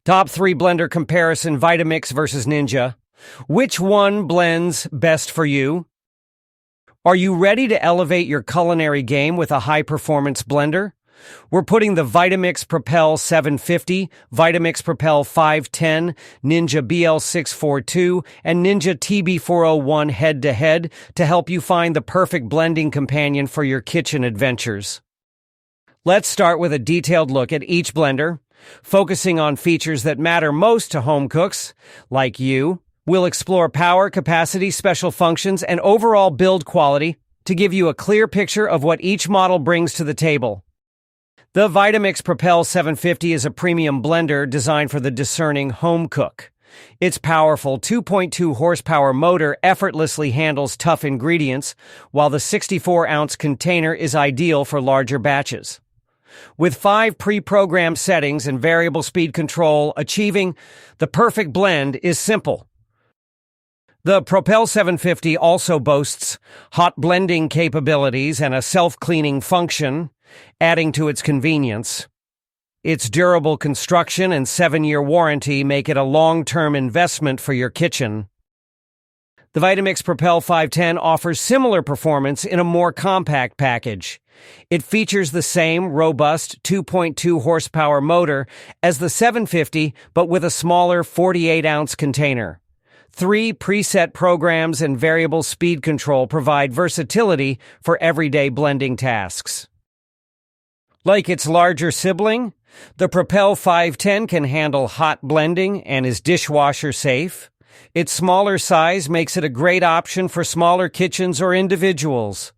Top 3 blender comparison: Vitamix versus Ninja. Which one blends best for you? Are you ready to elevate your culinary game with a high-performance blender? We're putting the Vitamix Propel 750, Vitamix Propel 510, Ninja BL642, and Ninja TB401 head-to-head to help you find the perfect blending companion for your kitchen adventures. Let's start with a detailed look at each blender, focusing on features that matter most to home cooks, like you. We'll explore power, capacity, special functions, and overall build quality to give you a clear picture of what each model brings to the table. The Vitamix Propel 750 is a premium blender designed for the discerning home cook. Its powerful 2.2 horsepower motor effortlessly handles tough ingredients, while the 64-ounce container is ideal for larger batches. With 5 pre-programmed settings and variable speed control, achieving the perfect blend is simple. The Propel 750 also boasts hot blending capabilities and a self-cleaning function, adding to its convenience. Its durable construction and 7-year warranty make it a long-term investment for your kitchen. The Vitamix Propel 510 offers similar performance in a more compact package. It features the same robust 2.2 horsepower motor as the 750, but with a smaller 48-ounce container. 3 preset programs and variable speed control provide versatility for everyday blending tasks. Like its larger sibling, the Propel 510 can handle hot blending and is dishwasher safe. Its smaller size makes it a great option for smaller kitchens or individuals.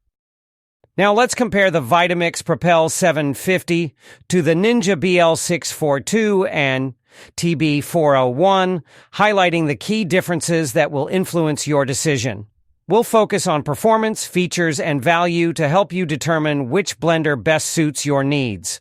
Now let's compare the Vitamix Propel 750 to the Ninja BL642 and TB401, highlighting the key differences that will influence your decision. We'll focus on performance, features, and value to help you determine which blender best suits your needs.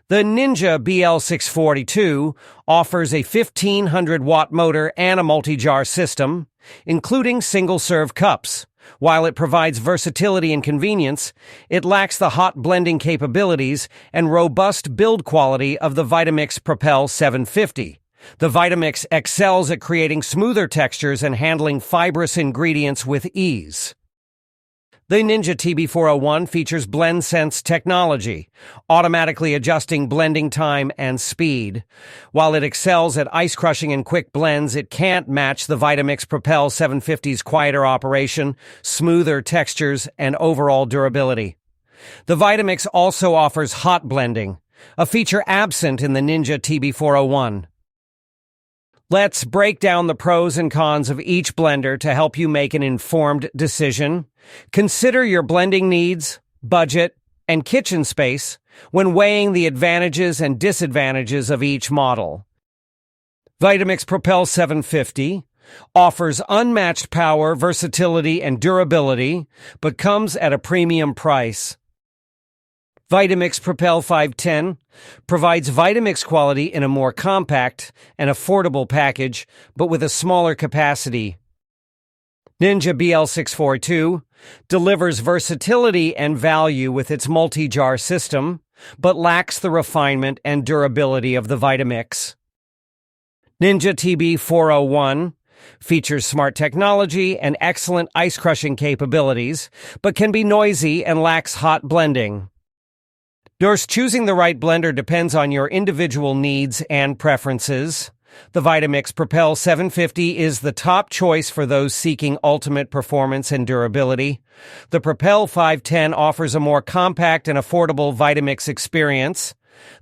The Ninja BL642 offers a 1500-watt motor and a multi-jar system, including single-serve cups. While it provides versatility and convenience, it lacks the hot blending capabilities and robust build quality of the Vitamix Propel 750. The Vitamix excels at creating smoother textures and handling fibrous ingredients with ease. The Ninja TB401 features BlendSense technology, automatically adjusting blending time and speed. While it excels at ice crushing and quick blends, it can't match the Vitamix Propel 750's quieter operation, smoother textures, and overall durability. The Vitamix also offers hot blending, a feature absent in the Ninja TB401. Let's break down the pros and cons of each blender to help you make an informed decision. Consider your blending needs, budget, and kitchen space when weighing the advantages and disadvantages of each model. Vitamix Propel 750 offers unmatched power, versatility, and durability, but comes at a premium price. Vitamix Propel 510 provides Vitamix quality in a more compact and affordable package, but with a smaller capacity. Ninja BL642 delivers versatility and value with its multi-jar system, but lacks the refinement and durability of the Vitamix. Ninja TB401 features smart technology and excellent ice crushing capabilities, but can be noisy and lacks hot blending. Choosing the right blender depends on your individual needs and preferences. The Vitamix Propel 750 is the top choice for those seeking ultimate performance and durability. The Propel 510 offers a more compact and affordable Vitamix experience.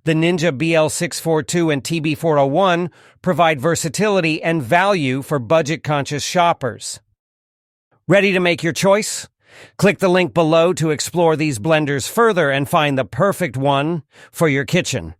The Ninja BL642 and TB401 provide versatility and value for budget-conscious shoppers. Ready to make your choice? Click the link below to explore these blenders further and find the perfect one for your kitchen.